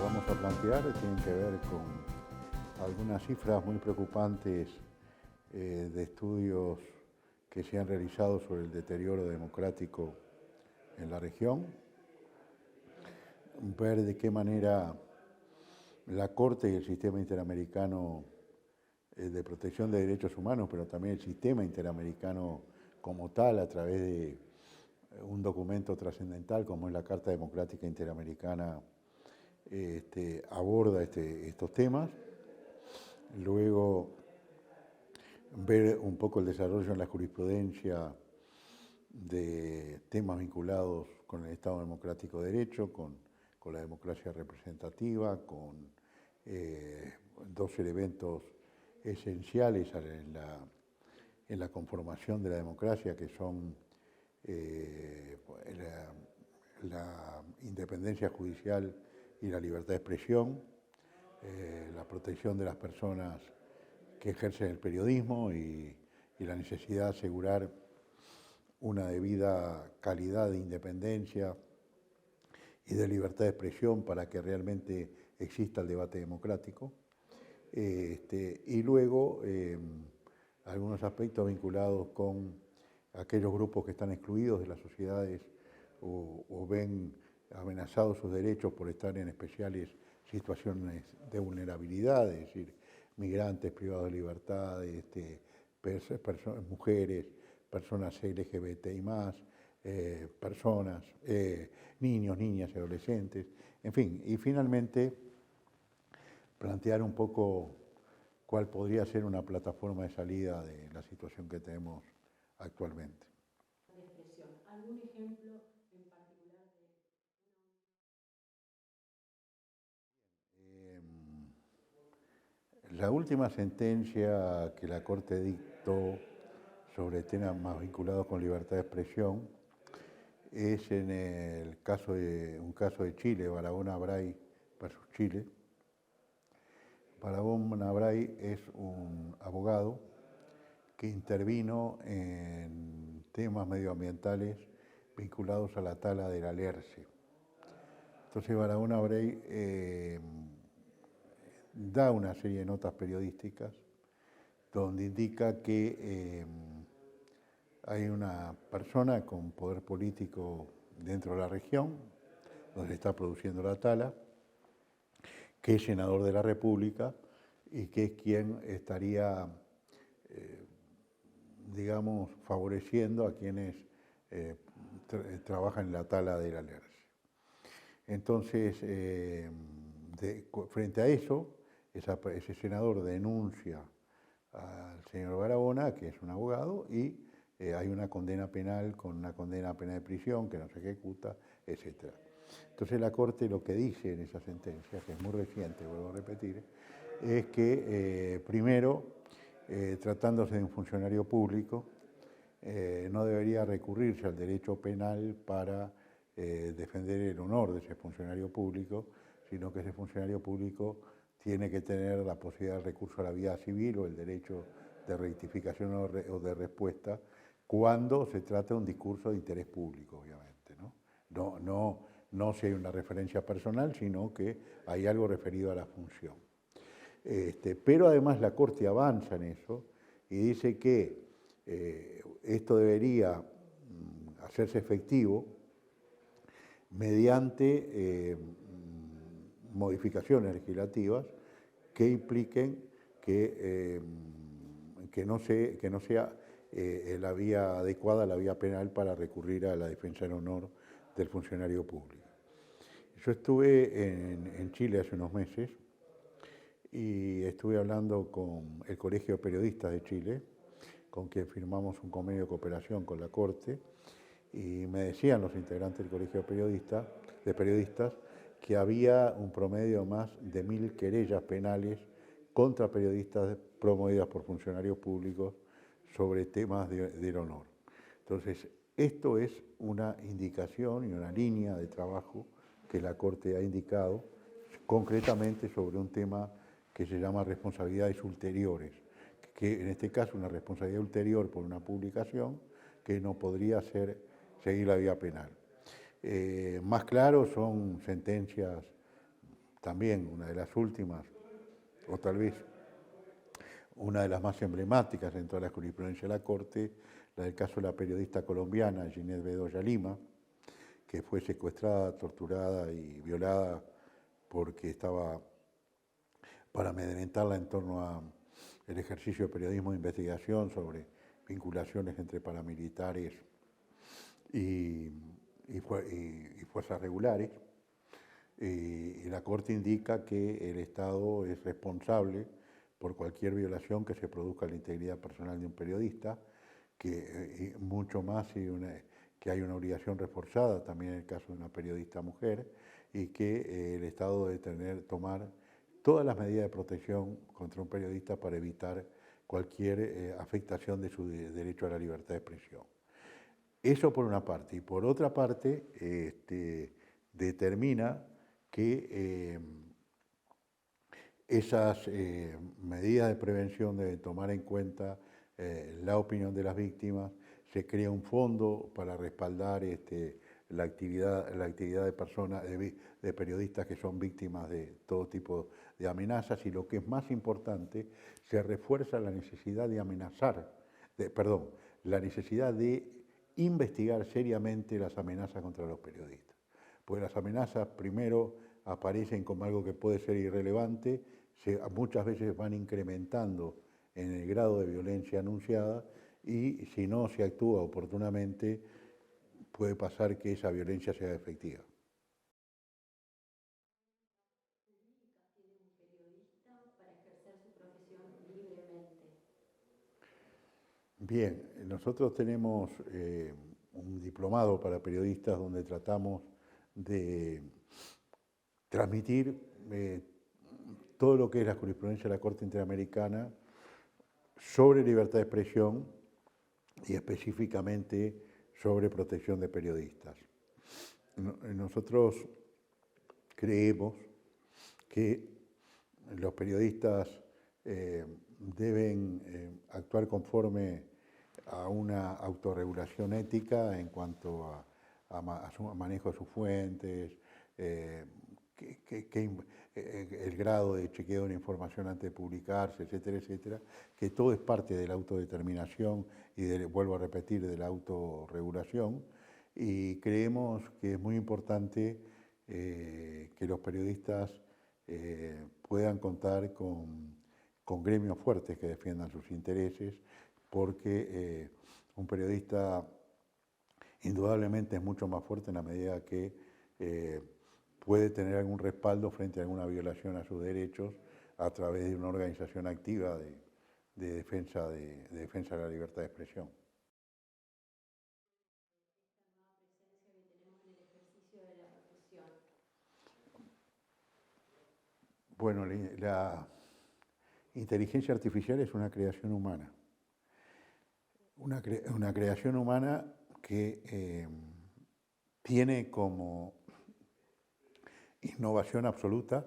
vamos a plantear tienen que ver con algunas cifras muy preocupantes de estudios que se han realizado sobre el deterioro democrático en la región, ver de qué manera la Corte y el sistema interamericano de protección de derechos humanos, pero también el sistema interamericano como tal, a través de un documento trascendental como es la Carta Democrática Interamericana, aborda estos temas. Luego, ver un poco el desarrollo en la jurisprudencia de temas vinculados con el Estado Democrático de Derecho, con la democracia representativa, con dos elementos esenciales en la conformación de la democracia, que son la independencia judicial y la libertad de expresión, la protección de las personas que ejercen el periodismo y la necesidad de asegurar una debida calidad de independencia y de libertad de expresión para que realmente exista el debate democrático. Y luego algunos aspectos vinculados con aquellos grupos que están excluidos de las sociedades o ven amenazados sus derechos por estar en especiales situaciones de vulnerabilidad, es decir, migrantes privados de libertad, mujeres, personas LGBTI+, niños, niñas y adolescentes, en fin, y finalmente plantear un poco cuál podría ser una plataforma de salida de la situación que tenemos actualmente. ¿Algún ejemplo en particular de La última sentencia que la Corte dictó sobre temas más vinculados con libertad de expresión es en un caso de Chile, Barahona Bray versus Chile. Barahona Bray es un abogado que intervino en temas medioambientales vinculados a la tala del alerce. Entonces Barahona Bray da una serie de notas periodísticas donde indica que hay una persona con poder político dentro de la región, donde se está produciendo la tala, que es senador de la República y que es quien estaría, digamos, favoreciendo a quienes trabajan en la tala del alerce. Entonces, frente a eso, ese senador denuncia al señor Barahona, que es un abogado, y hay una condena penal con una condena penal de prisión que no se ejecuta, etc. Entonces la Corte lo que dice en esa sentencia, que es muy reciente, vuelvo a repetir, es que primero, tratándose de un funcionario público, no debería recurrirse al derecho penal para defender el honor de ese funcionario público, sino que ese funcionario público tiene que tener la posibilidad de recurso a la vía civil o el derecho de rectificación o de respuesta cuando se trata de un discurso de interés público, obviamente, no si hay una referencia personal, sino que hay algo referido a la función. Pero además la Corte avanza en eso y dice que esto debería hacerse efectivo mediante modificaciones legislativas que impliquen que no sea la vía adecuada, la vía penal para recurrir a la defensa del honor del funcionario público. Yo estuve en Chile hace unos meses y estuve hablando con el Colegio de Periodistas de Chile, con quien firmamos un convenio de cooperación con la Corte, y me decían los integrantes del Colegio de Periodistas que había un promedio de más de 1000 querellas penales contra periodistas promovidas por funcionarios públicos sobre temas del honor. Entonces, esto es una indicación y una línea de trabajo que la Corte ha indicado concretamente sobre un tema que se llama responsabilidades ulteriores, que en este caso una responsabilidad ulterior por una publicación que no podría seguir la vía penal. Más claro son sentencias también una de las últimas, o tal vez una de las más emblemáticas en toda la jurisprudencia de la Corte, la del caso de la periodista colombiana Ginette Bedoya Lima, que fue secuestrada, torturada y violada porque estaba para amedrentarla en torno al ejercicio de periodismo de investigación sobre vinculaciones entre paramilitares y fuerzas regulares. Y la Corte indica que el Estado es responsable por cualquier violación que se produzca a la integridad personal de un periodista, que mucho más que hay una obligación reforzada también en el caso de una periodista mujer, y que el Estado debe tomar todas las medidas de protección contra un periodista para evitar cualquier afectación de su derecho a la libertad de expresión. Eso por una parte. Y por otra parte, determina que esas medidas de prevención deben tomar en cuenta la opinión de las víctimas. Se crea un fondo para respaldar la actividad de personas, de periodistas que son víctimas de todo tipo de amenazas, y lo que es más importante, se refuerza la necesidad de la necesidad de investigar seriamente las amenazas contra los periodistas. Porque las amenazas primero aparecen como algo que puede ser irrelevante, muchas veces van incrementando en el grado de violencia anunciada, y si no se actúa oportunamente, puede pasar que esa violencia sea efectiva. ¿Tiene un periodista para ejercer su profesión libremente? Bien, nosotros tenemos un diplomado para periodistas donde tratamos de transmitir todo lo que es la jurisprudencia de la Corte Interamericana sobre libertad de expresión y específicamente sobre protección de periodistas. Nosotros creemos que los periodistas deben actuar conforme a una autorregulación ética en cuanto a su manejo de sus fuentes, el grado de chequeo de la información antes de publicarse, etcétera, etcétera, que todo es parte de la autodeterminación y, vuelvo a repetir, de la autorregulación. Y creemos que es muy importante que los periodistas puedan contar con gremios fuertes que defiendan sus intereses, porque un periodista indudablemente es mucho más fuerte en la medida que puede tener algún respaldo frente a alguna violación a sus derechos a través de una organización activa de defensa de la libertad de expresión. Bueno, la inteligencia artificial es una creación humana. Una creación humana que tiene como innovación absoluta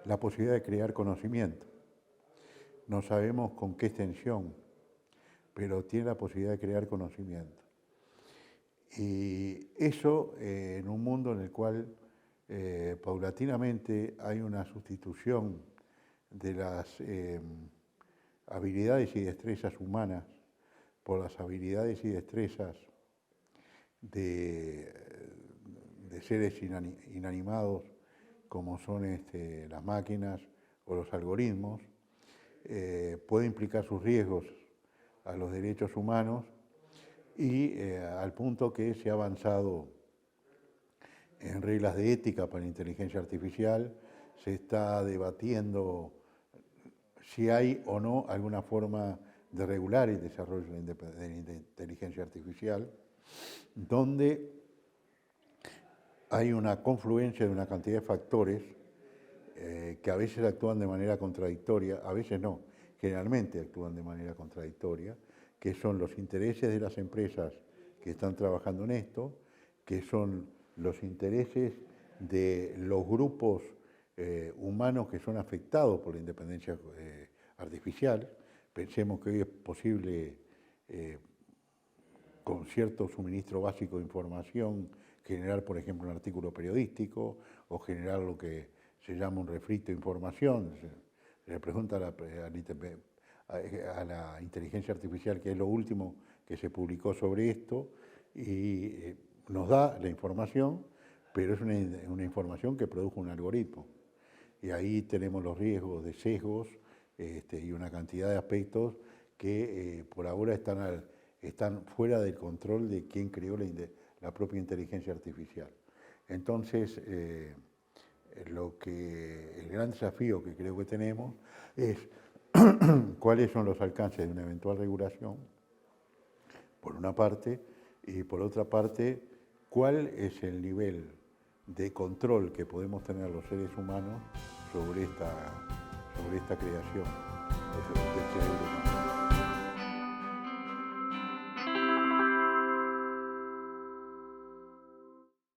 la posibilidad de crear conocimiento. No sabemos con qué extensión, pero tiene la posibilidad de crear conocimiento. Y eso en un mundo en el cual paulatinamente hay una sustitución de las habilidades y destrezas humanas por las habilidades y destrezas de seres inanimados como son las máquinas o los algoritmos, puede implicar sus riesgos a los derechos humanos, y al punto que se ha avanzado en reglas de ética para la inteligencia artificial. Se está debatiendo si hay o no alguna forma de regular el desarrollo de la inteligencia artificial, donde hay una confluencia de una cantidad de factores que a veces actúan de manera contradictoria, a veces no, generalmente actúan de manera contradictoria, que son los intereses de las empresas que están trabajando en esto, que son los intereses de los grupos humanos que son afectados por la independencia artificial. Pensemos que hoy es posible, con cierto suministro básico de información, generar, por ejemplo, un artículo periodístico o generar lo que se llama un refrito de información. Se le pregunta a la inteligencia artificial qué es lo último que se publicó sobre esto y nos da la información, pero es una información que produjo un algoritmo. Y ahí tenemos los riesgos de sesgos y una cantidad de aspectos que por ahora están fuera del control de quien creó la propia inteligencia artificial. Entonces, el gran desafío que creo que tenemos es cuáles son los alcances de una eventual regulación, por una parte, y por otra parte, cuál es el nivel de control que podemos tener los seres humanos sobre esta creación del cerebro.